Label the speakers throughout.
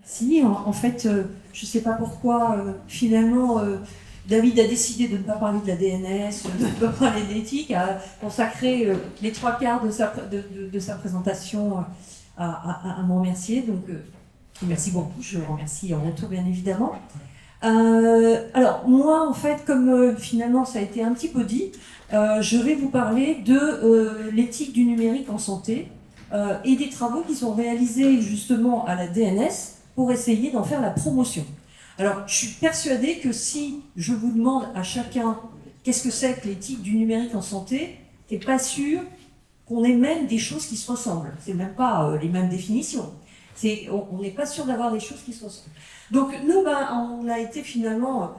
Speaker 1: Si, en fait, je ne sais pas pourquoi, finalement, David a décidé de ne pas parler de la DNS, de ne pas parler de l'éthique, a consacré les trois quarts de sa présentation à m'en remercier. Donc, merci beaucoup, je le remercie en retour, bien évidemment. Alors, moi, en fait, comme finalement ça a été un petit peu dit, je vais vous parler de l'éthique du numérique en santé et des travaux qui sont réalisés justement à la DNS pour essayer d'en faire la promotion. Alors, je suis persuadée que si je vous demande à chacun qu'est-ce que c'est que l'éthique du numérique en santé, je n'ai pas sûr qu'on ait même des choses qui se ressemblent. C'est même pas les mêmes définitions. On n'est pas sûr d'avoir des choses qui se ressemblent. Donc nous, on a été finalement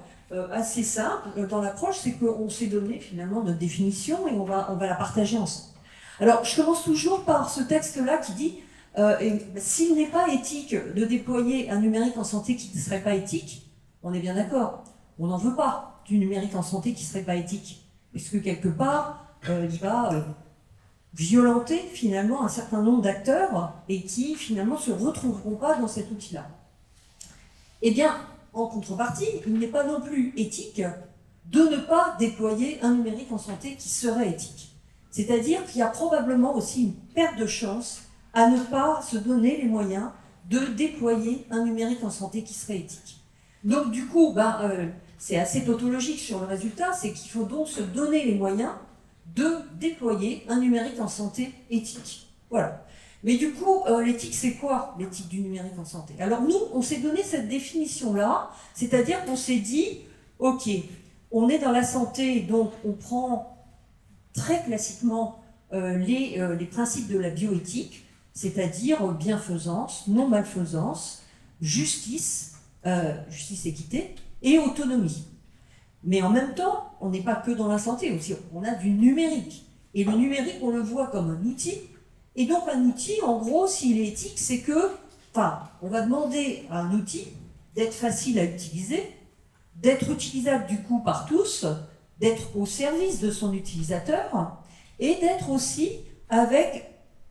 Speaker 1: assez simple dans l'approche, c'est qu'on s'est donné finalement notre définition et on va la partager ensemble. Alors je commence toujours par ce texte-là qui dit s'il n'est pas éthique de déployer un numérique en santé qui ne serait pas éthique, on est bien d'accord, on n'en veut pas du numérique en santé qui ne serait pas éthique. Parce que quelque part, il va violenter finalement un certain nombre d'acteurs et qui finalement ne se retrouveront pas dans cet outil-là. Eh bien, en contrepartie, il n'est pas non plus éthique de ne pas déployer un numérique en santé qui serait éthique. C'est-à-dire qu'il y a probablement aussi une perte de chance à ne pas se donner les moyens de déployer un numérique en santé qui serait éthique. Donc du coup, c'est assez tautologique sur le résultat, c'est qu'il faut donc se donner les moyens de déployer un numérique en santé éthique. Voilà. Mais du coup, l'éthique, c'est quoi l'éthique du numérique en santé? Alors nous, on s'est donné cette définition-là, c'est-à-dire qu'on s'est dit, ok, on est dans la santé, donc on prend très classiquement les principes de la bioéthique, c'est-à-dire bienfaisance, non-malfaisance, justice, justice-équité et autonomie. Mais en même temps, on n'est pas que dans la santé, aussi on a du numérique. Et le numérique, on le voit comme un outil. Et donc un outil, en gros, s'il est éthique, c'est que, on va demander à un outil d'être facile à utiliser, d'être utilisable du coup par tous, d'être au service de son utilisateur, et d'être aussi avec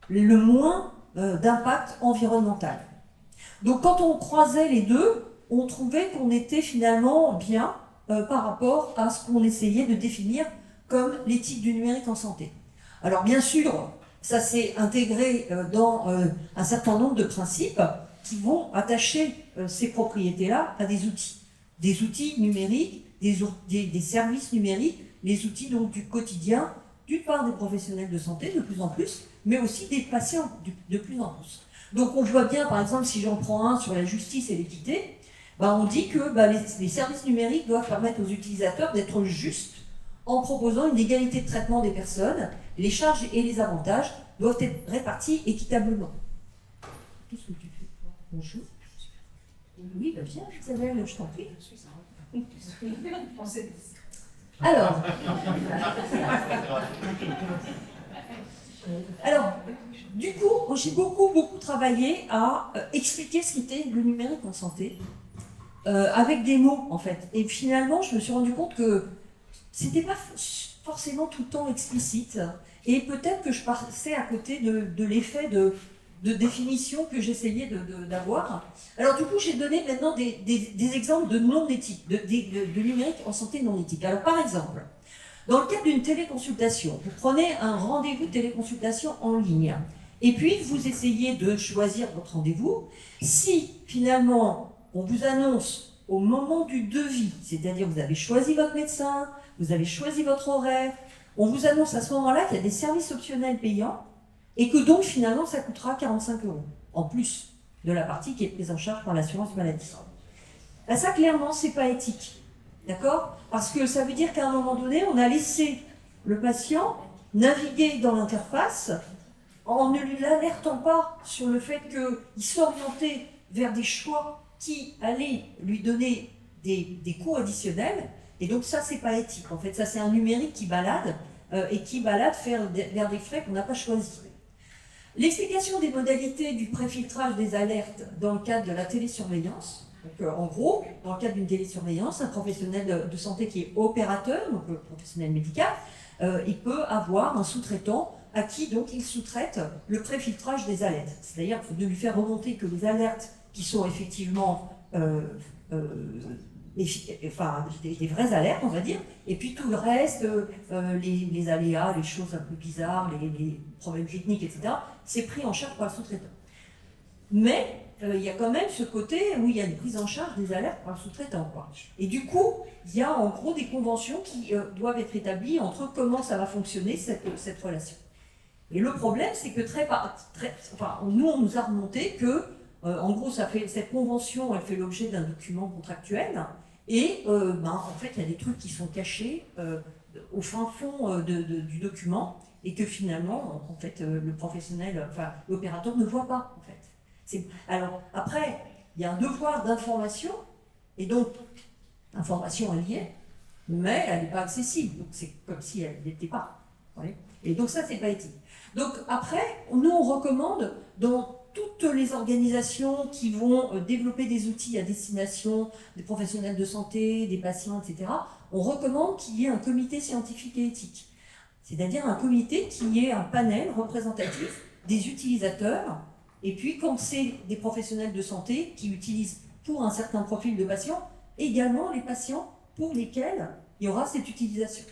Speaker 1: le moins d'impact environnemental. Donc quand on croisait les deux, on trouvait qu'on était finalement bien par rapport à ce qu'on essayait de définir comme l'éthique du numérique en santé. Alors bien sûr, ça s'est intégré dans un certain nombre de principes qui vont attacher ces propriétés-là à des outils. Des outils numériques, des services numériques, les outils donc du quotidien, d'une part des professionnels de santé de plus en plus, mais aussi des patients de plus en plus. Donc on voit bien, par exemple, si j'en prends un sur la justice et l'équité, on dit que les services numériques doivent permettre aux utilisateurs d'être justes en proposant une égalité de traitement des personnes. Les charges et les avantages doivent être répartis équitablement. Qu'est-ce que tu fais, toi? Bonjour. Oui, viens, Isabelle, je t'en prie. Alors, du coup, j'ai beaucoup travaillé à expliquer ce qu'était le numérique en santé, avec des mots, en fait. Et finalement, je me suis rendu compte que c'était pas forcément tout le temps explicite. Et peut-être que je passais à côté de l'effet de définition que j'essayais d'avoir. Alors du coup, j'ai donné maintenant des exemples de non-éthique, de numérique en santé non-éthique. Alors par exemple, dans le cadre d'une téléconsultation, vous prenez un rendez-vous de téléconsultation en ligne, et puis vous essayez de choisir votre rendez-vous. Si finalement on vous annonce au moment du devis, c'est-à-dire vous avez choisi votre médecin, vous avez choisi votre horaire, on vous annonce à ce moment-là qu'il y a des services optionnels payants, et que donc finalement ça coûtera 45 €, en plus de la partie qui est prise en charge par l'assurance maladie. Ça clairement, c'est pas éthique. D'accord? Parce que ça veut dire qu'à un moment donné, on a laissé le patient naviguer dans l'interface en ne lui alertant pas sur le fait qu'il s'orientait vers des choix qui allaient lui donner des coûts additionnels. Et donc ça, c'est pas éthique. En fait, ça, c'est un numérique qui balade et qui balade vers des frais qu'on n'a pas choisis. L'explication des modalités du préfiltrage des alertes dans le cadre de la télésurveillance. Donc, en gros, dans le cadre d'une télésurveillance, un professionnel de santé qui est opérateur, donc le professionnel médical, il peut avoir un sous-traitant à qui donc il sous-traite le préfiltrage des alertes. C'est-à-dire de lui faire remonter que les alertes qui sont effectivement des vraies alertes, on va dire, et puis tout le reste, les aléas, les choses un peu bizarres, les problèmes techniques, etc., c'est pris en charge par le sous-traitant. Mais il y a quand même ce côté où il y a une prise en charge des alertes par le sous-traitant. Et du coup, il y a en gros des conventions qui doivent être établies entre comment ça va fonctionner cette relation. Et le problème, c'est que nous, on nous a remonté que, en gros, cette convention, elle fait l'objet d'un document contractuel, et en fait, il y a des trucs qui sont cachés au fin fond du document, et que finalement, en fait, le professionnel, l'opérateur ne voit pas, en fait. Alors, après, il y a un devoir d'information, et donc, l'information est liée, mais elle n'est pas accessible, donc c'est comme si elle n'était pas. Ouais. Et donc ça, c'est pas éthique. Donc après, nous, on recommande dans toutes les organisations qui vont développer des outils à destination des professionnels de santé, des patients, etc., on recommande qu'il y ait un comité scientifique et éthique. C'est-à-dire un comité qui ait un panel représentatif des utilisateurs, et puis quand c'est des professionnels de santé qui utilisent pour un certain profil de patients, également les patients pour lesquels il y aura cette utilisation.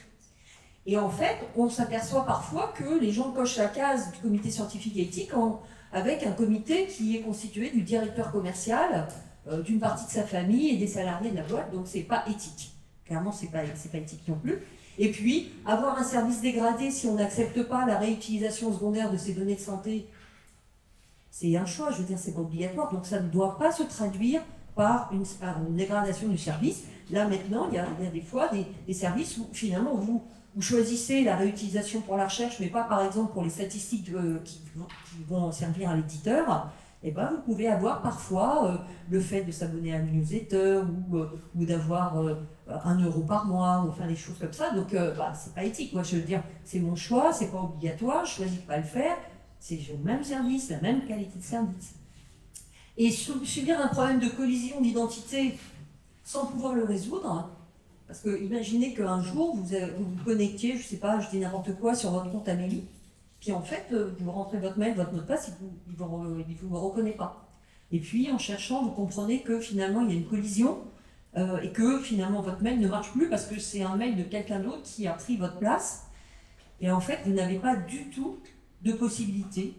Speaker 1: Et en fait, on s'aperçoit parfois que les gens cochent la case du comité scientifique et éthique avec un comité qui est constitué du directeur commercial, d'une partie de sa famille et des salariés de la boîte, donc c'est pas éthique. Clairement, c'est pas éthique non plus. Et puis, avoir un service dégradé si on n'accepte pas la réutilisation secondaire de ces données de santé, c'est un choix, je veux dire, c'est pas obligatoire, donc ça ne doit pas se traduire par une dégradation du service. Là, maintenant, il y a des fois des services où, finalement, vous choisissez la réutilisation pour la recherche, mais pas, par exemple, pour les statistiques qui vont servir à l'éditeur. Et ben, vous pouvez avoir parfois le fait de s'abonner à une newsletter ou d'avoir 1 euro par mois, ou enfin des choses comme ça. Donc, c'est pas éthique, moi, je veux dire, c'est mon choix, c'est pas obligatoire, je choisis de pas le faire. C'est le même service, la même qualité de service. Et subir un problème de collision d'identité sans pouvoir le résoudre, parce que imaginez qu'un jour vous vous connectiez, je sais pas, je dis n'importe quoi, sur votre compte Amélie, puis en fait vous rentrez votre mail, votre mot de passe, il ne vous reconnaît pas. Et puis en cherchant, vous comprenez que finalement il y a une collision et que finalement votre mail ne marche plus parce que c'est un mail de quelqu'un d'autre qui a pris votre place. Et en fait, vous n'avez pas du tout de possibilité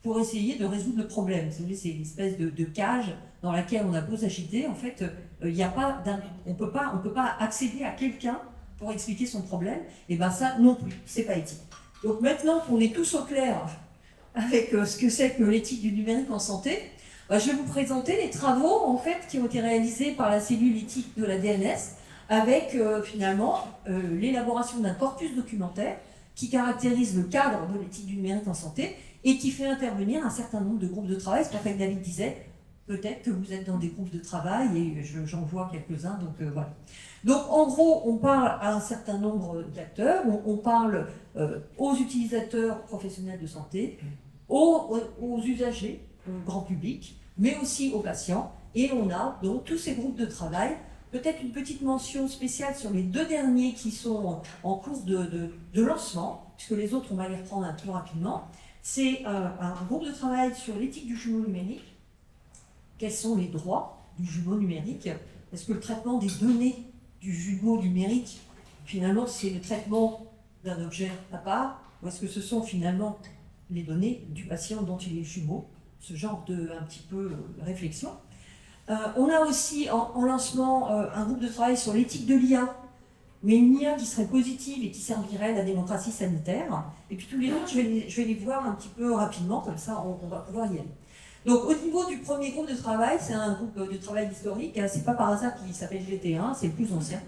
Speaker 1: pour essayer de résoudre le problème. C'est une espèce de cage dans laquelle on a beau s'agiter. En fait, on peut pas accéder à quelqu'un pour expliquer son problème. Et ben ça non plus, c'est pas éthique. Donc maintenant qu'on est tous au clair avec ce que c'est que l'éthique du numérique en santé, je vais vous présenter les travaux en fait qui ont été réalisés par la cellule éthique de la DNS avec finalement l'élaboration d'un corpus documentaire qui caractérise le cadre de l'éthique du numérique en santé et qui fait intervenir un certain nombre de groupes de travail. C'est pour ça que David disait, peut-être que vous êtes dans des groupes de travail, et j'en vois quelques-uns, donc voilà. Donc en gros, on parle à un certain nombre d'acteurs, on parle aux utilisateurs professionnels de santé, aux usagers, au grand public, mais aussi aux patients, et on a donc tous ces groupes de travail. Peut-être une petite mention spéciale sur les 2 derniers qui sont en cours de lancement, puisque les autres, on va les reprendre un peu rapidement. C'est un groupe de travail sur l'éthique du jumeau numérique. Quels sont les droits du jumeau numérique? Est-ce que le traitement des données du jumeau numérique, finalement, c'est le traitement d'un objet à part, ou est-ce que ce sont finalement les données du patient dont il est jumeau? Ce genre de un petit peu réflexion. On a aussi en lancement un groupe de travail sur l'éthique de l'IA, mais une IA qui serait positive et qui servirait à la démocratie sanitaire. Et puis tous les autres, je vais les voir un petit peu rapidement, comme ça on va pouvoir y aller. Donc au niveau du premier groupe de travail, c'est un groupe de travail historique, c'est pas par hasard qu'il s'appelle GT1, c'est le plus ancien.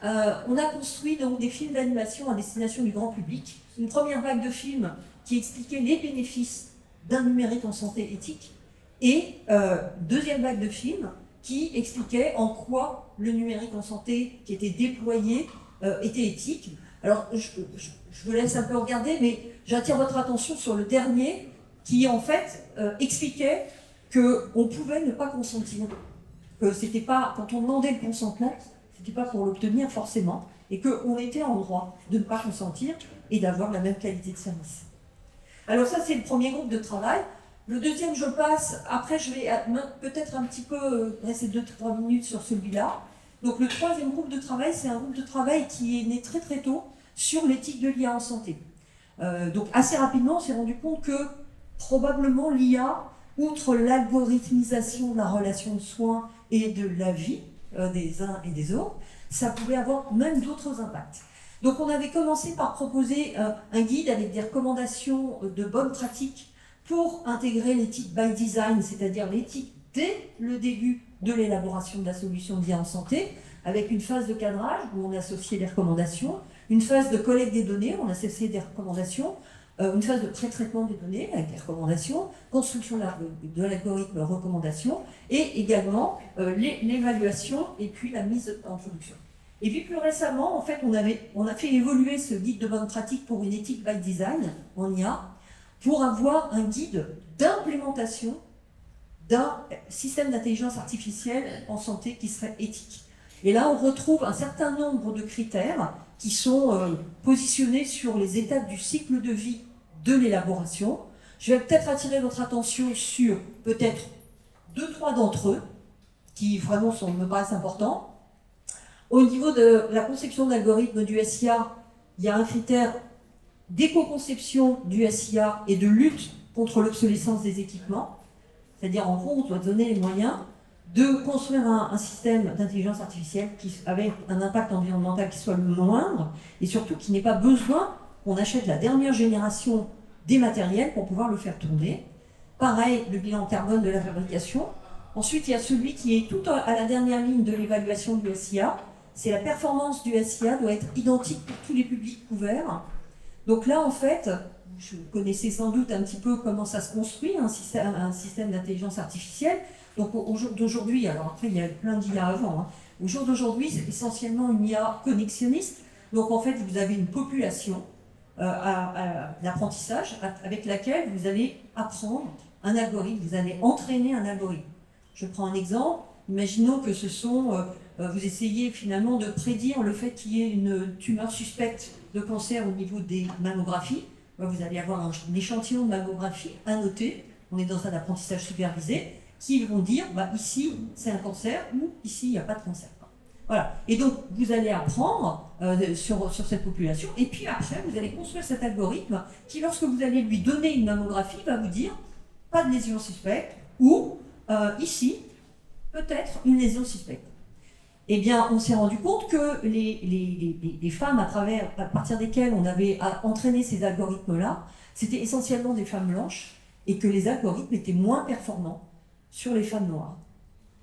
Speaker 1: On a construit donc des films d'animation à destination du grand public. Une première vague de films qui expliquait les bénéfices d'un numérique en santé éthique. Et deuxième vague de films qui expliquait en quoi le numérique en santé qui était déployé était éthique. Alors, je vous laisse un peu regarder, mais j'attire votre attention sur le dernier qui, en fait, expliquait qu'on pouvait ne pas consentir. Que c'était pas, quand on demandait le consentement, c'était pas pour l'obtenir forcément, et qu'on était en droit de ne pas consentir et d'avoir la même qualité de service. Alors ça, c'est le premier groupe de travail. Le deuxième, je passe. Après, je vais peut-être un petit peu rester 2-3 minutes sur celui-là. Donc, le troisième groupe de travail, c'est un groupe de travail qui est né très très tôt sur l'éthique de l'IA en santé. Donc, assez rapidement, on s'est rendu compte que probablement l'IA, outre l'algorithmisation de la relation de soins et de la vie des uns et des autres, ça pouvait avoir même d'autres impacts. Donc, on avait commencé par proposer un guide avec des recommandations de bonnes pratiques pour intégrer l'éthique by design, c'est-à-dire l'éthique dès le début de l'élaboration de la solution d'IA en santé, avec une phase de cadrage où on associait les recommandations, une phase de collecte des données, on associait des recommandations, une phase de pré-traitement des données avec des recommandations, construction de l'algorithme recommandation, et également l'évaluation et puis la mise en production. Et puis plus récemment, en fait, on a fait évoluer ce guide de bonne pratique pour une éthique by design en IA, pour avoir un guide d'implémentation d'un système d'intelligence artificielle en santé qui serait éthique. Et là, on retrouve un certain nombre de critères qui sont positionnés sur les étapes du cycle de vie de l'élaboration. Je vais peut-être attirer votre attention sur peut-être 2-3 d'entre eux, qui vraiment me paraissent importants. Au niveau de la conception d'algorithmes du SIA, il y a un critère d'éco-conception du SIA et de lutte contre l'obsolescence des équipements. C'est-à-dire, en gros, on doit donner les moyens de construire un système d'intelligence artificielle avec un impact environnemental qui soit le moindre et surtout qui n'ait pas besoin qu'on achète la dernière génération des matériels pour pouvoir le faire tourner. Pareil, le bilan carbone de la fabrication. Ensuite, il y a celui qui est tout à la dernière ligne de l'évaluation du SIA. C'est la performance du SIA doit être identique pour tous les publics couverts. Donc là, en fait, vous connaissez sans doute un petit peu comment ça se construit, un système d'intelligence artificielle. Donc au jour d'aujourd'hui, alors après il y a plein d'IA avant, hein. Au jour d'aujourd'hui, c'est essentiellement une IA connexionniste. Donc en fait, vous avez une population d'apprentissage avec laquelle vous allez apprendre un algorithme, vous allez entraîner un algorithme. Je prends un exemple. Imaginons que vous essayez finalement de prédire le fait qu'il y ait une tumeur suspecte de cancer au niveau des mammographies. Vous allez avoir un échantillon de mammographie à noter. On est dans un apprentissage supervisé qui vont dire ici c'est un cancer ou ici il n'y a pas de cancer. Voilà. Et donc vous allez apprendre sur cette population et puis après vous allez construire cet algorithme qui, lorsque vous allez lui donner une mammographie, va vous dire pas de lésion suspecte ou ici peut-être une lésion suspecte. Eh bien, on s'est rendu compte que les femmes à partir desquelles on avait entraîné ces algorithmes-là, c'était essentiellement des femmes blanches et que les algorithmes étaient moins performants sur les femmes noires.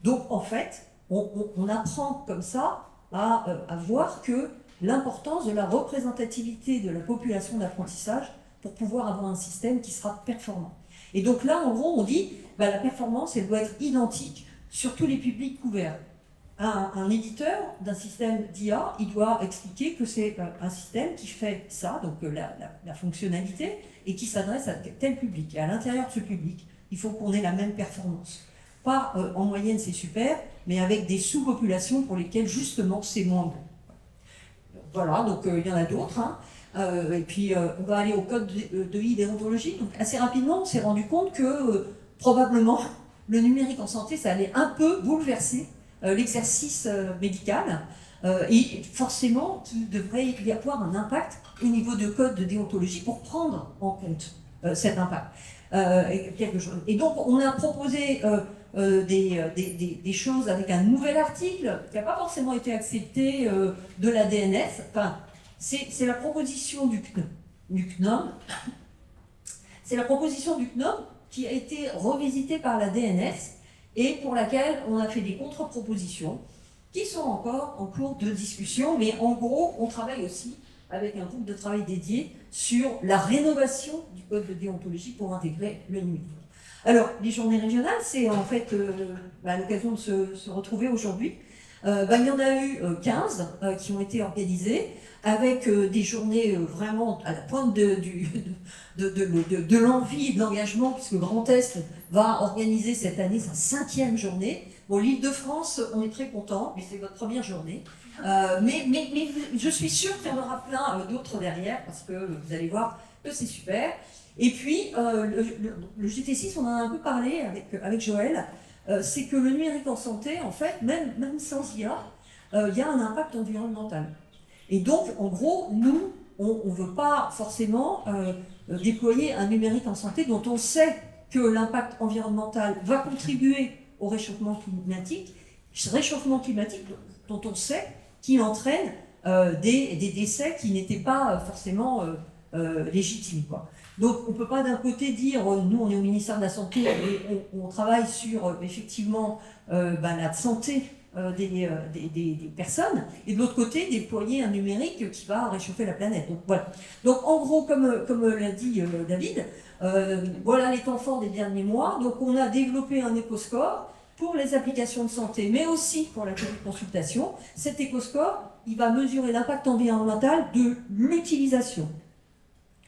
Speaker 1: Donc, en fait, on apprend comme ça à voir que l'importance de la représentativité de la population d'apprentissage pour pouvoir avoir un système qui sera performant. Et donc là, en gros, on dit la performance, elle doit être identique sur tous les publics couverts. Un éditeur d'un système d'IA, il doit expliquer que c'est un système qui fait ça, donc la fonctionnalité, et qui s'adresse à tel public. Et à l'intérieur de ce public, il faut qu'on ait la même performance. Pas en moyenne, c'est super, mais avec des sous-populations pour lesquelles, justement, c'est moins bon. Voilà, donc il y en a d'autres. Hein. Et puis, on va aller au code de I déontologique. Donc, assez rapidement, on s'est rendu compte que, probablement, le numérique en santé, ça allait un peu bouleverser l'exercice médical et forcément il devrait y avoir un impact au niveau de code de déontologie pour prendre en compte cet impact. Et donc on a proposé des choses avec un nouvel article qui n'a pas forcément été accepté de la DNS. Enfin, c'est la proposition du CNOM. C'est la proposition du CNOM qui a été revisitée par la DNS et pour laquelle on a fait des contre-propositions qui sont encore en cours de discussion, mais en gros, on travaille aussi avec un groupe de travail dédié sur la rénovation du code de déontologie pour intégrer le numérique. Alors, les journées régionales, c'est en fait l'occasion de se retrouver aujourd'hui. Il y en a eu 15 qui ont été organisées, avec des journées vraiment à la pointe de l'envie et de l'engagement, puisque Grand Est va organiser cette année sa 5e journée. Bon, l'Île-de-France, on est très content, mais c'est votre première journée. Mais je suis sûre qu'il y en aura plein d'autres derrière, parce que vous allez voir que c'est super. Et puis, le GT6, on en a un peu parlé avec Joël, c'est que le numérique en santé, en fait, même sans IA, il y a un impact environnemental. Et donc, en gros, nous, on ne veut pas forcément déployer un numérique en santé dont on sait que l'impact environnemental va contribuer au réchauffement climatique dont on sait qu'il entraîne des décès qui n'étaient pas forcément légitimes, quoi. Donc on ne peut pas d'un côté dire, nous on est au ministère de la Santé et on travaille sur effectivement la santé des personnes, et de l'autre côté déployer un numérique qui va réchauffer la planète. Donc voilà. Donc en gros, comme l'a dit David, voilà les temps forts des derniers mois. Donc on a développé un éco-score pour les applications de santé, mais aussi pour la téléconsultation. Cet éco-score, il va mesurer l'impact environnemental de l'utilisation.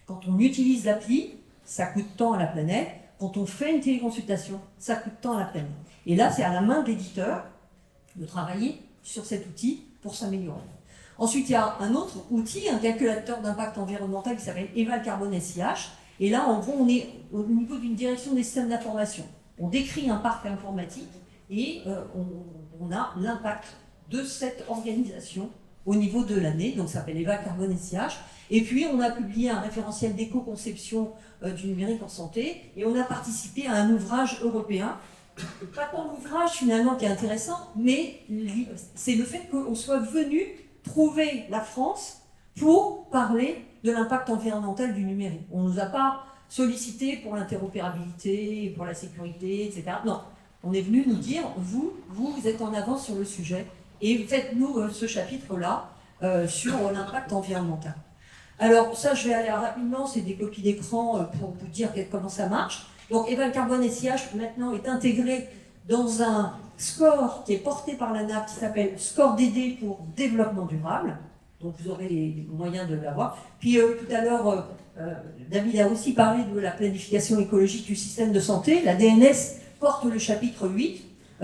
Speaker 1: Quand on utilise l'appli, ça coûte tant à la planète. Quand on fait une téléconsultation, ça coûte tant à la planète. Et là, c'est à la main de l'éditeur de travailler sur cet outil pour s'améliorer. Ensuite, il y a un autre outil, un calculateur d'impact environnemental qui s'appelle Eval Carbone SIH. Et là, en gros, on est au niveau d'une direction des systèmes d'information. On décrit un parc informatique et on a l'impact de cette organisation au niveau de l'année, donc ça s'appelle Eval Carbone SIH. Et puis, on a publié un référentiel d'éco-conception du numérique en santé et on a participé à un ouvrage européen. Pas tant l'ouvrage finalement qui est intéressant, mais c'est le fait qu'on soit venu trouver la France pour parler de l'impact environnemental du numérique. On ne nous a pas sollicité pour l'interopérabilité, pour la sécurité, etc. Non, on est venu nous dire, vous êtes en avance sur le sujet et faites-nous ce chapitre-là sur l'impact environnemental. Alors ça, je vais aller rapidement, c'est des copies d'écran pour vous dire comment ça marche. Donc Eval Carbone SIH maintenant est intégré dans un score qui est porté par la NAP qui s'appelle Score DD pour développement durable. Donc vous aurez les moyens de l'avoir. Puis tout à l'heure, David a aussi parlé de la planification écologique du système de santé. La DNS porte le chapitre 8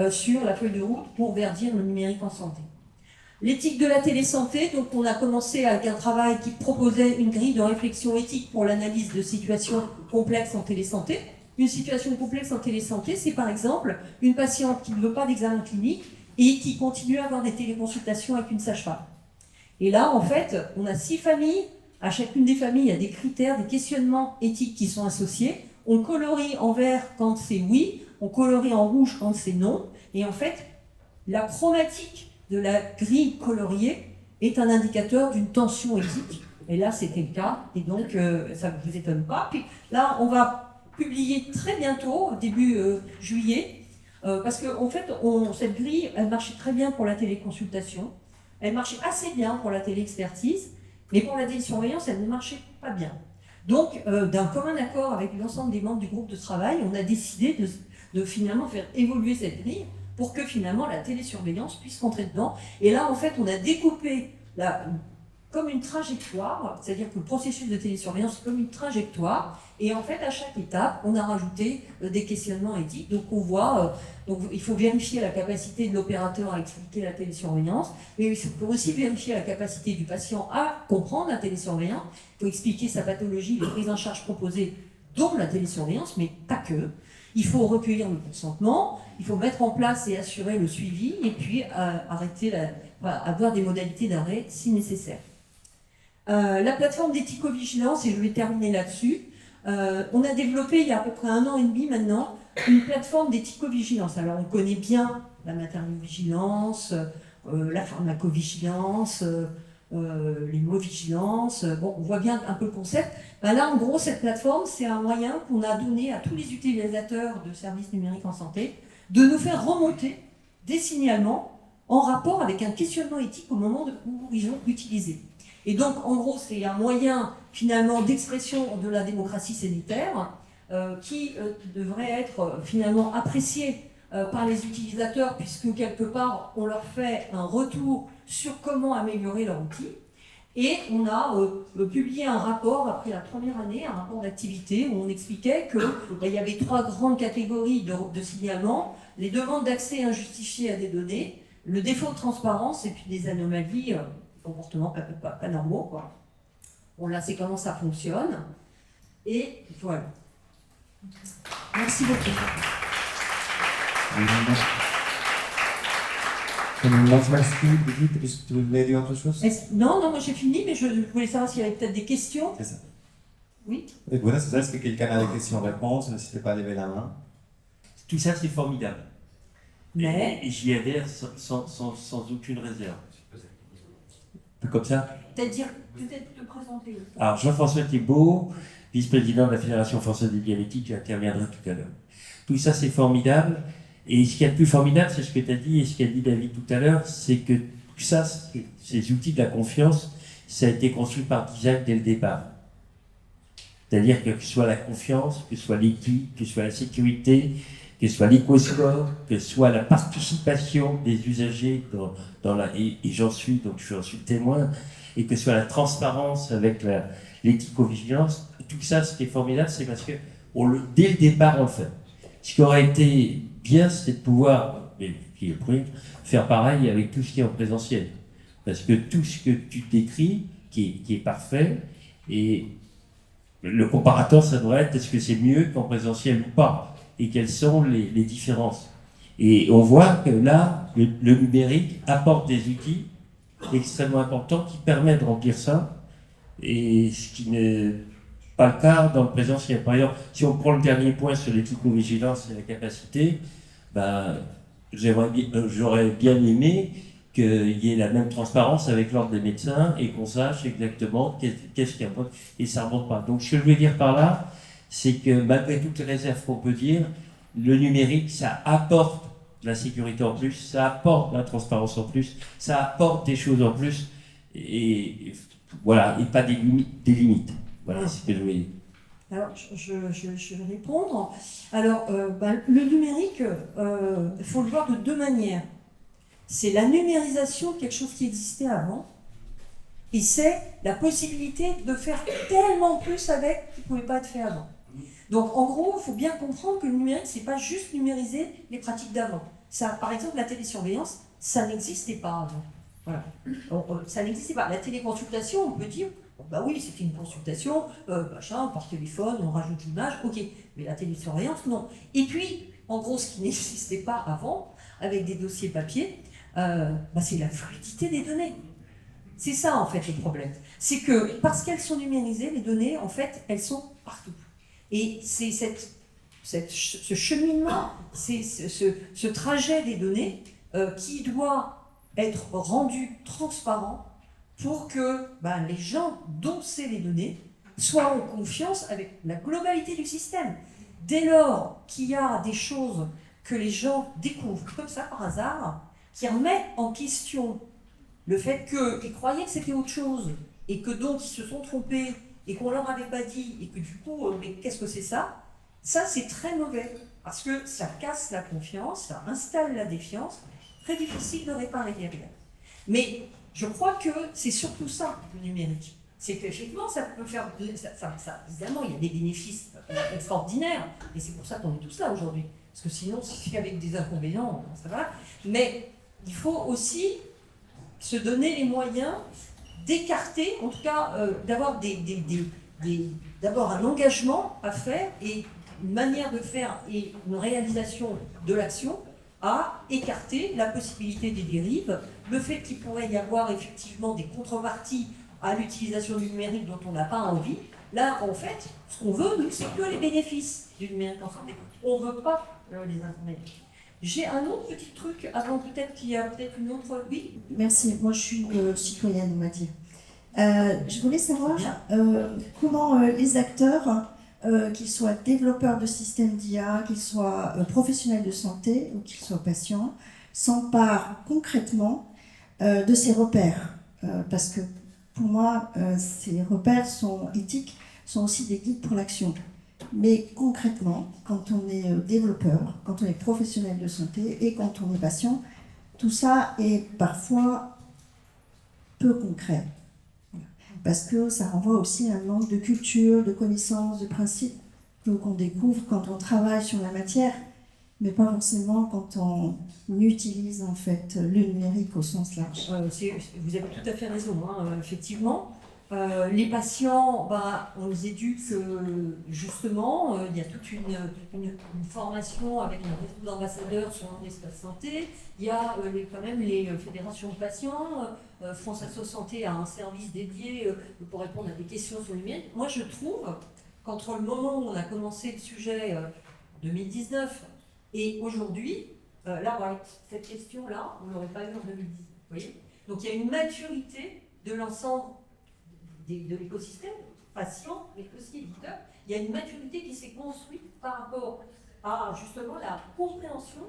Speaker 1: sur la feuille de route pour verdir le numérique en santé. L'éthique de la télésanté, donc on a commencé avec un travail qui proposait une grille de réflexion éthique pour l'analyse de situations complexes en télésanté. Une situation complexe en télésanté, c'est par exemple une patiente qui ne veut pas d'examen clinique et qui continue à avoir des téléconsultations avec une sage-femme. Et là, en fait, on a 6 familles. À chacune des familles, il y a des critères, des questionnements éthiques qui sont associés. On colorie en vert quand c'est oui, on colorie en rouge quand c'est non. Et en fait, la chromatique de la grille coloriée est un indicateur d'une tension éthique. Et là, c'était le cas. Et donc, ça ne vous étonne pas. Puis là, on va publier très bientôt, début juillet, parce que en fait, cette grille, elle marchait très bien pour la téléconsultation. Elle marchait assez bien pour la téléexpertise, mais pour la télésurveillance, elle ne marchait pas bien. Donc, d'un commun accord avec l'ensemble des membres du groupe de travail, on a décidé de finalement faire évoluer cette grille pour que finalement la télésurveillance puisse rentrer dedans. Et là, en fait, on a découpé comme une trajectoire, c'est-à-dire que le processus de télésurveillance est comme une trajectoire, et en fait, à chaque étape, on a rajouté des questionnements éthiques. Donc on voit, il faut vérifier la capacité de l'opérateur à expliquer la télésurveillance, mais il faut aussi vérifier la capacité du patient à comprendre la télésurveillance. Il faut expliquer sa pathologie, les prises en charge proposées, dont la télésurveillance, mais pas que. Il faut recueillir le consentement, il faut mettre en place et assurer le suivi, et puis avoir des modalités d'arrêt si nécessaire. La plateforme d'éthico-vigilance, et je vais terminer là-dessus, on a développé il y a à peu près 1 an et demi maintenant une plateforme d'éthico-vigilance. Alors on connaît bien la maternovigilance, la pharmacovigilance, l'hémovigilance, bon, on voit bien un peu le concept. Ben là, en gros, cette plateforme, c'est un moyen qu'on a donné à tous les utilisateurs de services numériques en santé de nous faire remonter des signalements en rapport avec un questionnement éthique au moment où ils ont utilisé. Et donc, en gros, c'est un moyen, finalement, d'expression de la démocratie sanitaire qui devrait être, finalement, apprécié par les utilisateurs, puisque, quelque part, on leur fait un retour sur comment améliorer leur outil. Et on a publié un rapport, après la première année, un rapport d'activité, où on expliquait qu'il y avait 3 grandes catégories de signalements: les demandes d'accès injustifié à des données, le défaut de transparence, et puis des anomalies comportements pas normaux, quoi. Bon, là, c'est comment ça fonctionne. Et voilà. Merci beaucoup.
Speaker 2: Merci, Brigitte. Est-ce que tu voulais dire autre chose?
Speaker 1: Non, moi j'ai fini, mais je voulais savoir s'il y avait peut-être des questions.
Speaker 2: C'est ça.
Speaker 1: Oui.
Speaker 2: Et voilà, c'est ça. Est-ce que quelqu'un a des questions-réponses? N'hésitez pas à lever la main.
Speaker 3: Tout ça, c'est formidable.
Speaker 1: Mais
Speaker 3: Et j'y adhère sans aucune réserve. Comme ça.
Speaker 1: peut-être te présenter.
Speaker 3: Alors, Jean-François Thibault, vice-président de la Fédération française des diabétiques, j'interviendrai tout à l'heure. Tout ça, c'est formidable. Et ce qu'il y a de plus formidable, c'est ce que tu as dit et ce qu'a dit David tout à l'heure, c'est que tout ça, ces outils de la confiance, ça a été construit par design dès le départ. C'est-à-dire que ce soit la confiance, que ce soit l'équipe, que ce soit la sécurité, que ce soit l'éco-score, que ce soit la participation des usagers et j'en suis, donc je suis témoin, et que ce soit la transparence avec l'éthico-vigilance, tout ça, ce qui est formidable, c'est parce que dès le départ, on le fait. Ce qui aurait été bien, c'est de pouvoir, faire pareil avec tout ce qui est en présentiel. Parce que tout ce que tu décris, qui est parfait, et le comparateur, ça doit être est-ce que c'est mieux qu'en présentiel ou pas, et quelles sont les différences. Et on voit que là, le numérique apporte des outils extrêmement importants qui permettent de remplir ça, et ce qui n'est pas le cas dans le présentiel. Par exemple, si on prend le dernier point sur l'éthico-vigilance et la capacité, j'aurais bien aimé qu'il y ait la même transparence avec l'ordre des médecins et qu'on sache exactement qu'est-ce qu'il y a et ça ne remonte pas. Donc ce que je veux dire par là, c'est que malgré toutes les réserves qu'on peut dire, le numérique, ça apporte la sécurité en plus, ça apporte la transparence en plus, ça apporte des choses en plus, et voilà, et pas des limites. Voilà, c'est ce que je voulais dire.
Speaker 1: Alors, je vais répondre. Alors, le numérique, il faut le voir de deux manières. C'est la numérisation de quelque chose qui existait avant, et c'est la possibilité de faire tellement plus avec qui ne pouvait pas être fait avant. Donc, en gros, il faut bien comprendre que le numérique, c'est pas juste numériser les pratiques d'avant. Ça, par exemple, la télésurveillance, ça n'existait pas avant. Voilà. Ça n'existait pas. La téléconsultation, on peut dire, bah oui, c'était une consultation, par téléphone, on rajoute l'image, ok. Mais la télésurveillance, non. Et puis, en gros, ce qui n'existait pas avant, avec des dossiers papier, c'est la fluidité des données. C'est ça, en fait, le problème. C'est que, parce qu'elles sont numérisées, les données, en fait, elles sont partout. Et c'est ce cheminement, c'est ce trajet des données qui doit être rendu transparent pour que les gens dont c'est les données soient en confiance avec la globalité du système. Dès lors qu'il y a des choses que les gens découvrent comme ça par hasard, qui remet en question le fait qu'ils croyaient que c'était autre chose et que donc ils se sont trompés et qu'on leur avait pas dit et que du coup, mais qu'est-ce que c'est ça? Ça, c'est très mauvais parce que ça casse la confiance, ça installe la défiance, très difficile de réparer derrière. Mais je crois que c'est surtout ça, le numérique. C'est qu'effectivement, ça peut faire... évidemment, il y a des bénéfices extraordinaires, et c'est pour ça qu'on est tous là aujourd'hui. Parce que sinon, si avec des inconvénients, ça va. Mais il faut aussi se donner les moyens d'écarter, en tout cas, d'avoir d'abord un engagement à faire, et une manière de faire, et une réalisation de l'action, à écarter la possibilité des dérives, le fait qu'il pourrait y avoir effectivement des contreparties à l'utilisation du numérique dont on n'a pas envie. Là, en fait, ce qu'on veut, nous, c'est que les bénéfices du numérique en santé. On ne veut pas les inconvénients. J'ai un autre petit truc, avant peut-être qu'il y a peut-être une autre... Oui.
Speaker 4: Merci, moi je suis citoyenne, on va dire. Je voulais savoir comment les acteurs, qu'ils soient développeurs de systèmes d'IA, qu'ils soient professionnels de santé ou qu'ils soient patients, s'emparent concrètement de ces repères. Parce que pour moi, ces repères sont éthiques, sont aussi des guides pour l'action. Mais concrètement, quand on est développeur, quand on est professionnel de santé et quand on est patient, tout ça est parfois peu concret. Parce que ça renvoie aussi à un manque de culture, de connaissances, de principes qu'on découvre quand on travaille sur la matière, mais pas forcément quand on utilise en fait le numérique au sens large.
Speaker 1: Vous avez tout à fait raison, effectivement. Les patients, on les éduque justement, il y a toute une formation avec un réseau d'ambassadeurs sur l'espace santé, il y a quand même les fédérations de patients, France Asso Santé a un service dédié pour répondre à des questions sur le numérique. Moi je trouve qu'entre le moment où on a commencé le sujet en 2019 et aujourd'hui, là voilà, cette question-là, on ne l'aurait pas eu en 2019. Vous voyez, donc il y a une maturité de l'ensemble de l'écosystème, patients, mais aussi éditeurs. Il y a une maturité qui s'est construite par rapport à justement la compréhension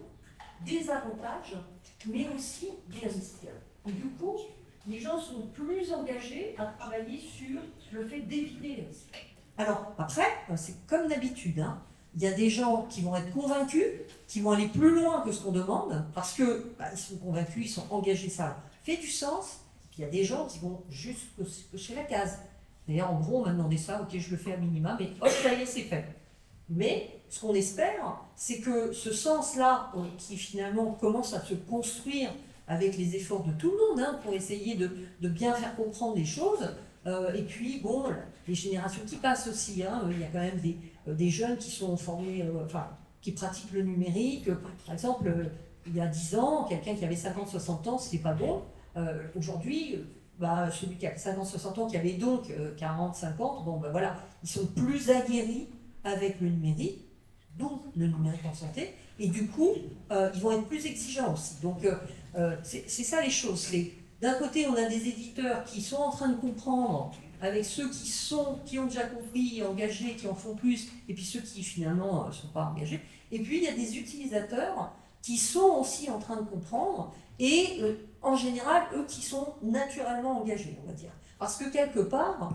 Speaker 1: des avantages, mais aussi des risques. Et du coup, les gens sont plus engagés à travailler sur le fait d'éviter les risques. Alors après, c'est comme d'habitude, hein. Il y a des gens qui vont être convaincus, qui vont aller plus loin que ce qu'on demande, parce que ils sont convaincus, ils sont engagés, ça fait du sens. Puis il y a des gens qui vont juste cocher la case. D'ailleurs, en gros, on m'a demandé ça, ok, je le fais à minima, mais hop, ça y est, c'est fait. Mais ce qu'on espère, c'est que ce sens-là, qui finalement commence à se construire avec les efforts de tout le monde, hein, pour essayer de bien faire comprendre les choses, et puis, bon, les générations qui passent aussi, hein, il y a quand même des jeunes qui sont formés, qui pratiquent le numérique. Par exemple, il y a 10 ans, quelqu'un qui avait 50-60 ans, c'était pas bon. Aujourd'hui, celui qui a 50-60 ans, qui avait donc 40-50, voilà, ils sont plus aguerris avec le numérique, donc le numérique en santé, et du coup, ils vont être plus exigeants aussi. Donc, c'est ça les choses. D'un côté, on a des éditeurs qui sont en train de comprendre, avec ceux qui ont déjà compris, engagés, qui en font plus, et puis ceux qui finalement ne sont pas engagés. Et puis, il y a des utilisateurs qui sont aussi en train de comprendre, et en général, eux qui sont naturellement engagés, on va dire. Parce que quelque part,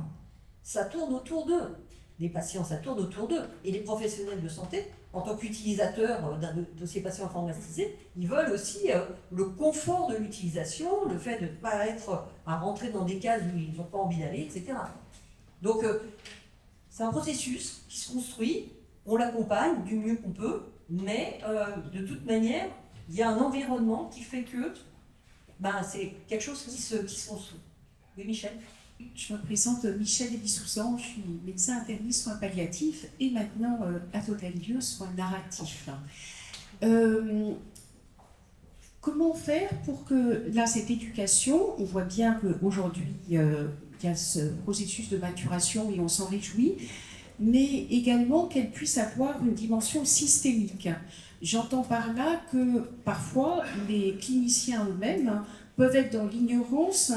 Speaker 1: ça tourne autour d'eux. Les patients, ça tourne autour d'eux. Et les professionnels de santé, en tant qu'utilisateurs de ces patients informatisés, ils veulent aussi le confort de l'utilisation, le fait de ne pas être à rentrer dans des cases où ils n'ont pas envie d'aller, etc. Donc, c'est un processus qui se construit, on l'accompagne du mieux qu'on peut, mais de toute manière, il y a un environnement qui fait que c'est quelque chose qui se construit. Oui, Michel ?
Speaker 5: Je me présente Michel Elissouzan, je suis médecin interniste soins palliatifs et maintenant à Total Lieu soins narratifs. Comment faire pour que, là, cette éducation, on voit bien qu'aujourd'hui, il y a ce processus de maturation et on s'en réjouit, mais également qu'elle puisse avoir une dimension systémique. J'entends par là que parfois les cliniciens eux-mêmes peuvent être dans l'ignorance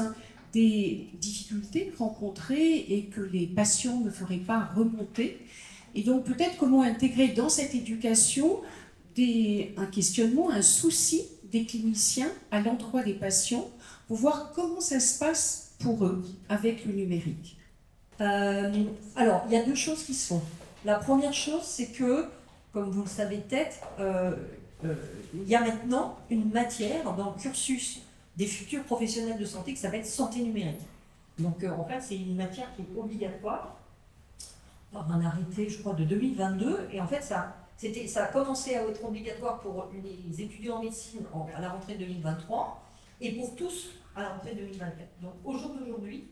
Speaker 5: des difficultés rencontrées et que les patients ne feraient pas remonter. Et donc peut-être comment intégrer dans cette éducation un questionnement, un souci des cliniciens à l'endroit des patients pour voir comment ça se passe pour eux avec le numérique.
Speaker 1: Alors, il y a deux choses qui se font. La première chose, c'est que, comme vous le savez peut-être, il y a maintenant une matière dans le cursus des futurs professionnels de santé qui s'appelle santé numérique. Donc, en fait, c'est une matière qui est obligatoire par un arrêté, je crois, de 2022. Et en fait, ça a commencé à être obligatoire pour les étudiants en médecine à la rentrée 2023 et pour tous à la rentrée 2024. Donc, au jour d'aujourd'hui,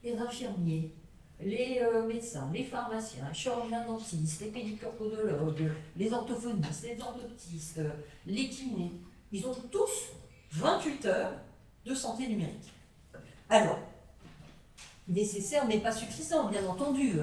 Speaker 1: les infirmiers, les médecins, les pharmaciens, les chirurgiens-dentistes, les pédicure-podologues, les orthophonistes, les orthoptistes, les kinés, ils ont tous 28 heures de santé numérique. Alors, nécessaire mais pas suffisant, bien entendu.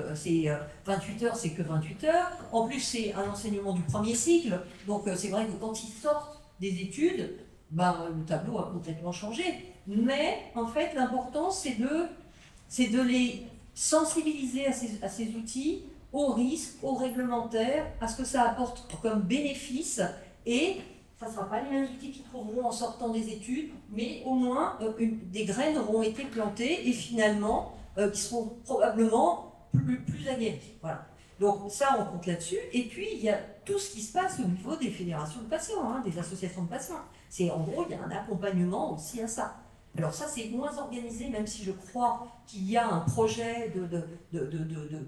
Speaker 1: 28 heures, c'est que 28 heures. En plus, c'est un enseignement du premier cycle. Donc, c'est vrai que quand ils sortent des études, le tableau a complètement changé. Mais, en fait, l'important, c'est de les sensibiliser à ces outils, aux risques, aux réglementaires, à ce que ça apporte comme bénéfice. Et ça ne sera pas les mêmes outils qu'ils trouveront en sortant des études, mais au moins des graines auront été plantées et finalement qui seront probablement plus aguerries. Voilà. Donc ça, on compte là-dessus. Et puis, il y a tout ce qui se passe au niveau des fédérations de patients, des associations de patients. En gros, il y a un accompagnement aussi à ça. Alors ça, c'est moins organisé, même si je crois qu'il y a un projet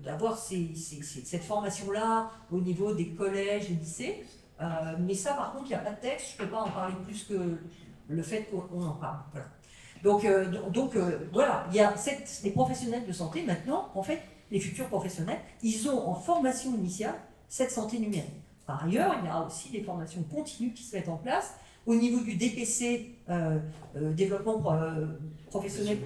Speaker 1: d'avoir cette formation-là au niveau des collèges et lycées. Mais ça, par contre, il n'y a pas de texte, je ne peux pas en parler plus que le fait qu'on en parle. Voilà. Voilà, il y a les professionnels de santé maintenant, en fait, les futurs professionnels, ils ont en formation initiale cette santé numérique. Par ailleurs, il y a aussi des formations continues qui se mettent en place au niveau du DPC, développement professionnel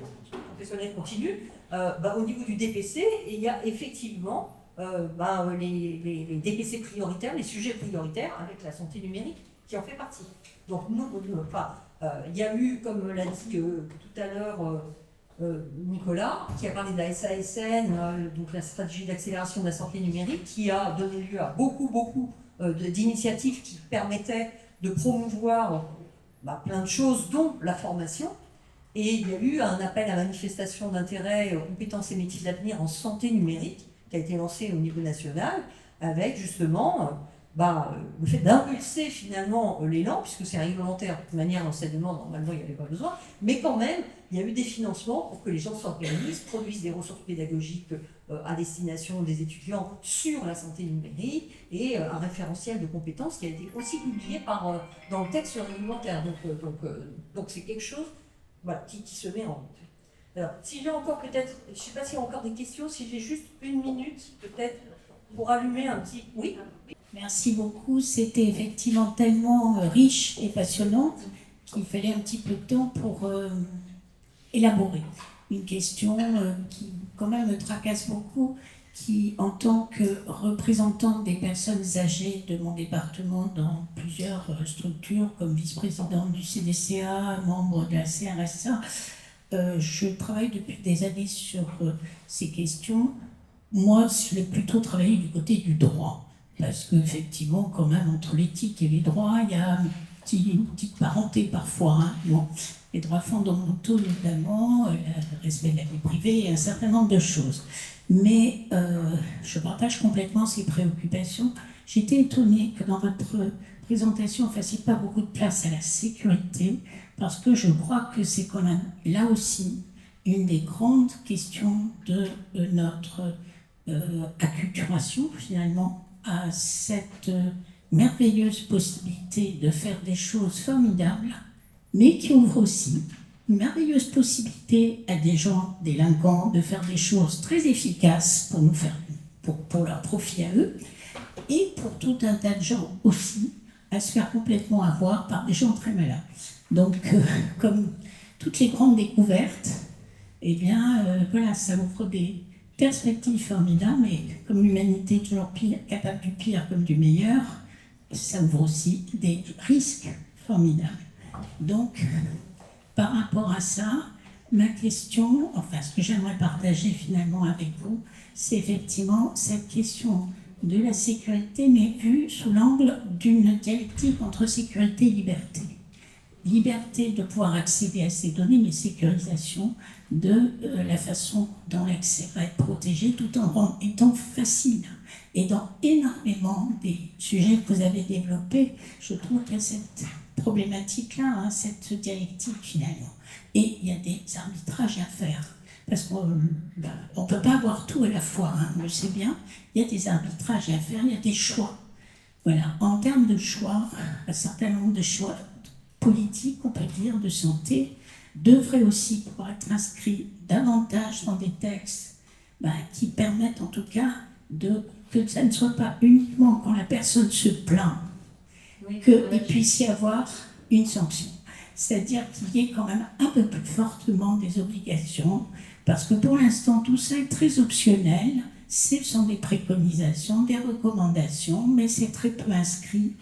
Speaker 1: continu. Au niveau du DPC, il y a effectivement les DPC prioritaires, les sujets prioritaires avec la santé numérique qui en fait partie. Donc il y a eu, comme l'a dit tout à l'heure Nicolas, qui a parlé de la SASN, donc la stratégie d'accélération de la santé numérique, qui a donné lieu à beaucoup d'initiatives qui permettaient de promouvoir plein de choses, dont la formation. Et il y a eu un appel à manifestation d'intérêt compétences et métiers d'avenir en santé numérique, qui a été lancé au niveau national, avec justement le fait d'impulser finalement l'élan, puisque c'est réglementaire, de toute manière l'enseignement, normalement il n'y avait pas besoin, mais quand même, il y a eu des financements pour que les gens s'organisent, produisent des ressources pédagogiques à destination des étudiants sur la santé numérique, et un référentiel de compétences qui a été aussi publié dans le texte réglementaire. Donc c'est quelque chose qui se met en route. Alors, si j'ai encore peut-être, je ne sais pas s'il y a encore des questions, si j'ai juste une minute peut-être pour allumer un petit... Oui.
Speaker 6: Merci beaucoup, c'était effectivement tellement riche et passionnant qu'il fallait un petit peu de temps pour élaborer une question qui quand même me tracasse beaucoup, qui en tant que représentante des personnes âgées de mon département dans plusieurs structures comme vice-présidente du CDCA, membre de la CRSA, je travaille depuis des années sur ces questions. Moi, je vais plutôt travailler du côté du droit. Parce qu'effectivement, quand même, entre l'éthique et les droits, il y a une petite parenté parfois. Hein. Bon, les droits fondamentaux, notamment, le respect de la vie privée et un certain nombre de choses. Mais je partage complètement ces préoccupations. J'étais étonnée que dans votre présentation, vous ne fassiez pas beaucoup de place à la sécurité, parce que je crois que c'est quand même, là aussi, une des grandes questions de notre acculturation, finalement, à cette merveilleuse possibilité de faire des choses formidables, mais qui ouvre aussi une merveilleuse possibilité à des gens délinquants de faire des choses très efficaces pour leur profit à eux, et pour tout un tas de gens aussi à se faire complètement avoir par des gens très malins. Donc, comme toutes les grandes découvertes, eh bien, ça ouvre des perspectives formidables, mais comme l'humanité est toujours capable du pire comme du meilleur, ça ouvre aussi des risques formidables. Donc, par rapport à ça, ma question, ce que j'aimerais partager finalement avec vous, c'est effectivement cette question de la sécurité, mais vue sous l'angle d'une dialectique entre sécurité et liberté. Liberté de pouvoir accéder à ces données, mais sécurisation de la façon dont l'accès va être protégé, tout en étant facile. Et dans énormément des sujets que vous avez développés, je trouve qu'il y a cette problématique-là, cette dialectique finalement. Et il y a des arbitrages à faire. Parce qu'on ne peut pas avoir tout à la fois, on le sait bien. Il y a des arbitrages à faire, il y a des choix. Voilà, en termes de choix, un certain nombre de choix politiques, on peut dire, de santé, devraient aussi pouvoir être inscrits davantage dans des textes qui permettent en tout cas que ça ne soit pas uniquement quand la personne se plaint qu'il puisse y avoir une sanction. C'est-à-dire qu'il y ait quand même un peu plus fortement des obligations, parce que pour l'instant tout ça est très optionnel, ce sont des préconisations, des recommandations, mais c'est très peu inscrit.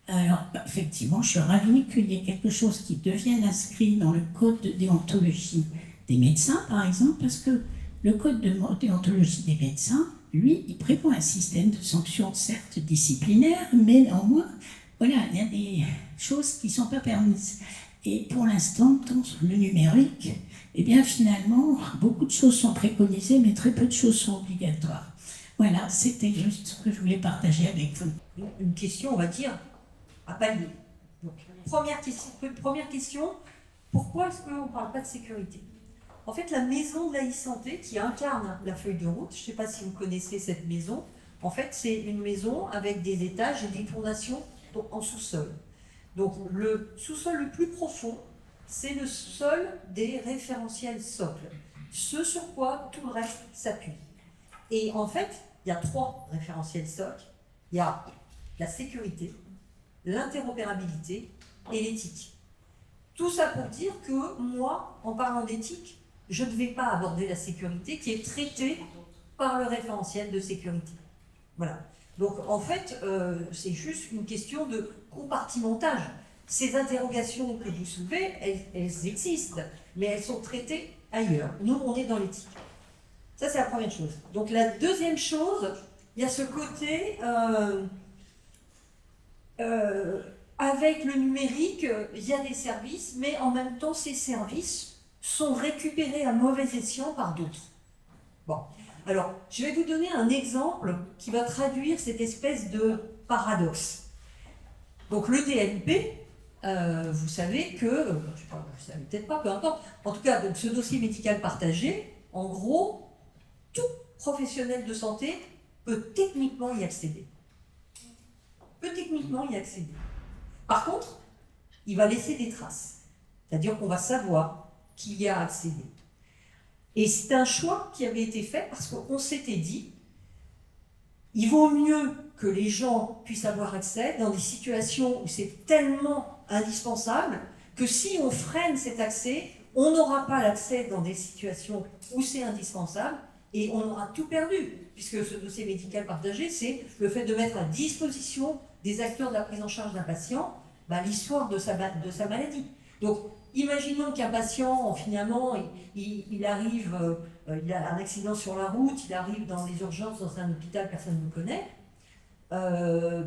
Speaker 6: Alors, effectivement, je suis ravie qu'il y ait quelque chose qui devienne inscrit dans le code de déontologie des médecins, par exemple, parce que le code de déontologie des médecins, lui, il prévoit un système de sanctions, certes disciplinaires, mais néanmoins, voilà, il y a des choses qui ne sont pas permises. Et pour l'instant, dans le numérique, eh bien, finalement, beaucoup de choses sont préconisées, mais très peu de choses sont obligatoires. Voilà, c'était juste ce que je voulais partager avec vous.
Speaker 1: Une question, on va dire, à palier. Donc, première question, pourquoi est-ce qu'on ne parle pas de sécurité ? En fait, la maison de la e-santé qui incarne la feuille de route, je ne sais pas si vous connaissez cette maison, en fait, c'est une maison avec des étages et des fondations en sous-sol. Donc, le sous-sol le plus profond, c'est le seul des référentiels socles, ce sur quoi tout le reste s'appuie. Et en fait, il y a 3 référentiels socles. Il y a la sécurité, l'interopérabilité et l'éthique. Tout ça pour dire que moi, en parlant d'éthique, je ne vais pas aborder la sécurité qui est traitée par le référentiel de sécurité. Voilà. Donc en fait, c'est juste une question de compartimentage. Ces interrogations que vous soulevez, elles existent, mais elles sont traitées ailleurs. Nous, on est dans l'éthique. Ça, c'est la première chose. Donc la deuxième chose, il y a ce côté, avec le numérique, il y a des services, mais en même temps, ces services sont récupérés à mauvais escient par d'autres. Bon. Alors, je vais vous donner un exemple qui va traduire cette espèce de paradoxe. Donc le DNP, vous savez que, je sais pas, vous savez peut-être pas, peu importe, en tout cas, donc, ce dossier médical partagé, en gros, tout professionnel de santé peut techniquement y accéder. Peut techniquement y accéder. Par contre, il va laisser des traces. C'est-à-dire qu'on va savoir qui y a accédé. Et c'est un choix qui avait été fait parce qu'on s'était dit, il vaut mieux que les gens puissent avoir accès dans des situations où c'est tellement indispensable que si on freine cet accès, on n'aura pas l'accès dans des situations où c'est indispensable et on aura tout perdu. Puisque ce dossier médical partagé, c'est le fait de mettre à disposition des acteurs de la prise en charge d'un patient l'histoire de sa maladie. Donc, imaginons qu'un patient, finalement, il arrive, il a un accident sur la route, il arrive dans les urgences, dans un hôpital, personne ne le connaît. Ils ne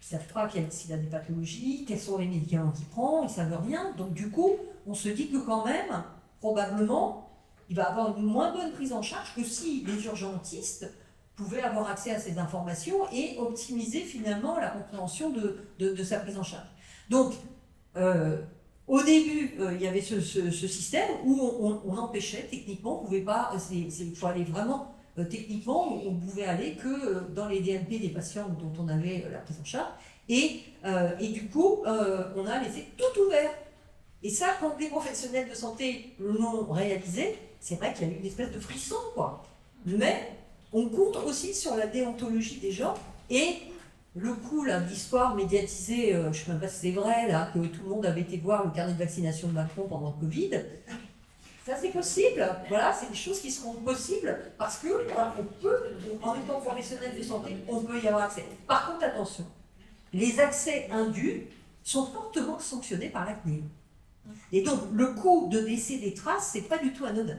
Speaker 1: savent pas s'il a des pathologies, quels sont les médicaments qu'il prend, ils ne savent rien. Donc, du coup, on se dit que quand même, probablement, il va avoir une moins bonne prise en charge que si les urgentistes pouvaient avoir accès à ces informations et optimiser finalement la compréhension de sa prise en charge. Donc, au début, il y avait ce système où on empêchait, techniquement, on pouvait pas, il faut aller vraiment techniquement, on pouvait aller que dans les DNP des patients dont on avait la prise en charge, et du coup, on a laissé tout ouvert. Et ça, quand les professionnels de santé l'ont réalisé, c'est vrai qu'il y a eu une espèce de frisson, quoi. Mais on compte aussi sur la déontologie des gens, et le coup là, d'histoire médiatisée, je ne sais même pas si c'est vrai, là, que tout le monde avait été voir le carnet de vaccination de Macron pendant le Covid, ça c'est possible. Voilà, c'est des choses qui seront possibles parce que on peut, en étant professionnel de santé, on peut y avoir accès. Par contre, attention, les accès indus sont fortement sanctionnés par la CNIL. Et donc, le coût de laisser des traces, c'est pas du tout anodin.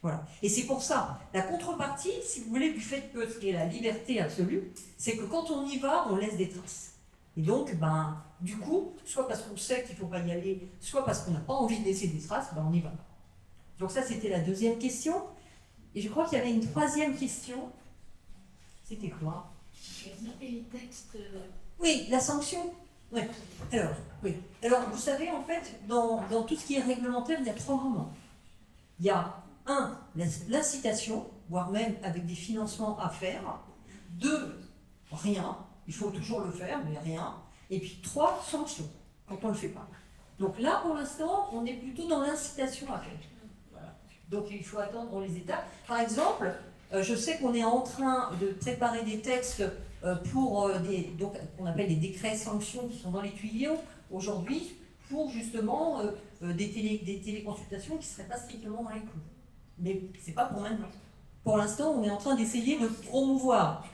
Speaker 1: Voilà. Et c'est pour ça, la contrepartie, si vous voulez, du fait que c'est la liberté absolue, c'est que quand on y va, on laisse des traces. Et donc, du coup, soit parce qu'on sait qu'il ne faut pas y aller, soit parce qu'on n'a pas envie de laisser des traces, on y va. Donc ça, c'était la deuxième question. Et je crois qu'il y avait une troisième question. C'était quoi?
Speaker 6: Les textes.
Speaker 1: Oui, la sanction. Ouais. Alors, vous savez, en fait, dans tout ce qui est réglementaire, il y a 3 moments. Il y a 1, l'incitation, voire même avec des financements à faire. 2, rien, il faut toujours le faire, mais rien. Et puis 3, sanctions, quand on ne le fait pas. Donc là, pour l'instant, on est plutôt dans l'incitation à faire. Voilà. Donc il faut attendre les étapes. Par exemple, je sais qu'on est en train de préparer des textes pour donc, qu'on appelle les décrets sanctions qui sont dans les tuyaux aujourd'hui, pour justement des téléconsultations qui ne seraient pas strictement dans les clous. Mais c'est pas pour maintenant. Pour l'instant, on est en train d'essayer de promouvoir.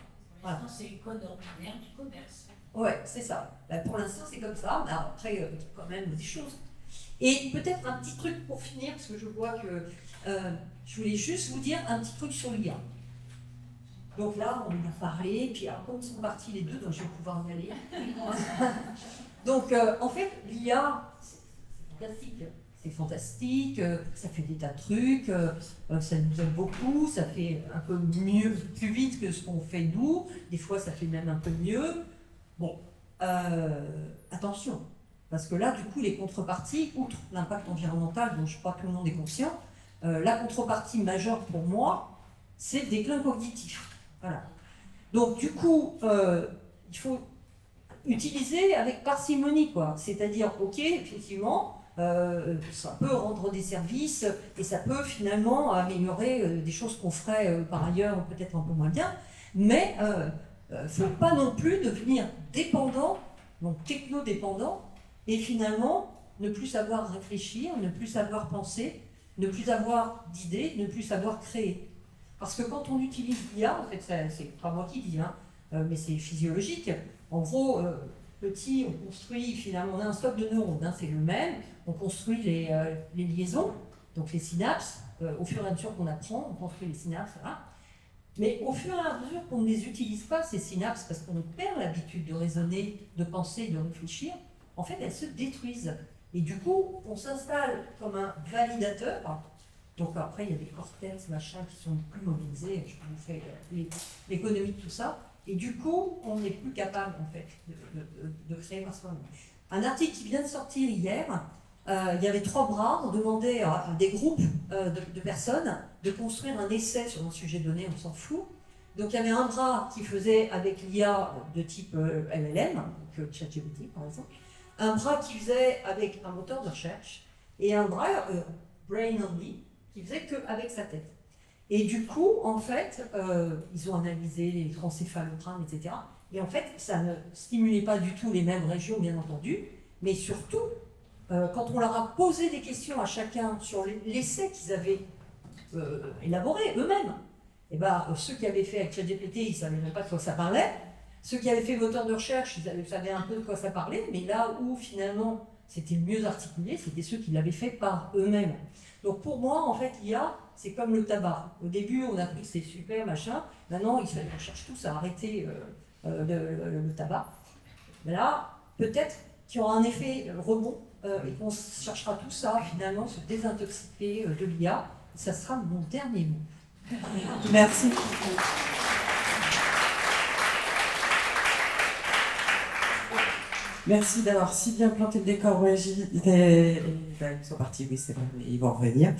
Speaker 1: Voilà.
Speaker 6: C'est le code ordinaire du commerce.
Speaker 1: Ouais, c'est ça. Pour l'instant, c'est comme ça. Mais après, il y a quand même des choses. Et peut-être un petit truc pour finir, parce que je vois que je voulais juste vous dire un petit truc sur l'IA. Donc là, on en a parlé, puis après, ils sont partis les deux, donc je vais pouvoir y aller. Donc, en fait, l'IA, c'est fantastique. C'est fantastique, ça fait des tas de trucs, ça nous aide beaucoup, ça fait un peu mieux, plus vite que ce qu'on fait nous, des fois ça fait même un peu mieux. Bon, attention, parce que là, du coup, les contreparties, outre l'impact environnemental dont je crois que tout le monde est conscient, la contrepartie majeure pour moi, c'est le déclin cognitif. Voilà. Donc, du coup, il faut utiliser avec parcimonie, quoi. C'est-à-dire, ok, effectivement, ça peut rendre des services et ça peut finalement améliorer des choses qu'on ferait par ailleurs peut-être un peu moins bien. Mais il ne faut pas non plus devenir dépendant, donc techno-dépendant, et finalement ne plus savoir réfléchir, ne plus savoir penser, ne plus avoir d'idées, ne plus savoir créer. Parce que quand on utilise l'IA, en fait, c'est pas moi qui dis, hein, mais c'est physiologique. En gros, petit, on construit finalement, on a un stock de neurones, hein, c'est le même, on construit les liaisons, donc les synapses, au fur et à mesure qu'on apprend, on construit les synapses, voilà. Mais au fur et à mesure qu'on ne les utilise pas, ces synapses, parce qu'on perd l'habitude de raisonner, de penser, de réfléchir, en fait, elles se détruisent. Et du coup, on s'installe comme un validateur. Donc après, il y a des cortex, machin, qui sont plus mobilisés. Je vous fais l'économie de tout ça. Et du coup, on n'est plus capable, en fait, de créer par soi-même. Un article qui vient de sortir hier, il y avait 3 bras. On demandait à des groupes de personnes de construire un essai sur un sujet donné, on s'en fout. Donc il y avait un bras qui faisait avec l'IA de type LLM, donc ChatGPT par exemple, un bras qui faisait avec un moteur de recherche, et un bras brain only, qui faisait qu'avec sa tête. Et du coup, en fait, ils ont analysé les encéphalogrammes, etc. Et en fait, ça ne stimulait pas du tout les mêmes régions, bien entendu, mais surtout, quand on leur a posé des questions à chacun sur l'essai qu'ils avaient élaboré eux-mêmes, et ben, ceux qui avaient fait avec ChatGPT, ils ne savaient même pas de quoi ça parlait. Ceux qui avaient fait moteur de recherche, ils savaient un peu de quoi ça parlait, mais là où finalement c'était mieux articulé, c'était ceux qui l'avaient fait par eux-mêmes. Donc pour moi, en fait, l'IA, c'est comme le tabac. Au début, on a cru que c'était super, machin. Maintenant, il fallait qu'on cherche tous à arrêter le tabac. Mais là, peut-être qu'il y aura un effet rebond et qu'on cherchera tous à finalement se désintoxiquer de l'IA. Ça sera mon dernier mot.
Speaker 7: Merci. Merci d'avoir si bien planté le décor. Ouais, ils sont partis, oui, c'est vrai, mais ils vont revenir.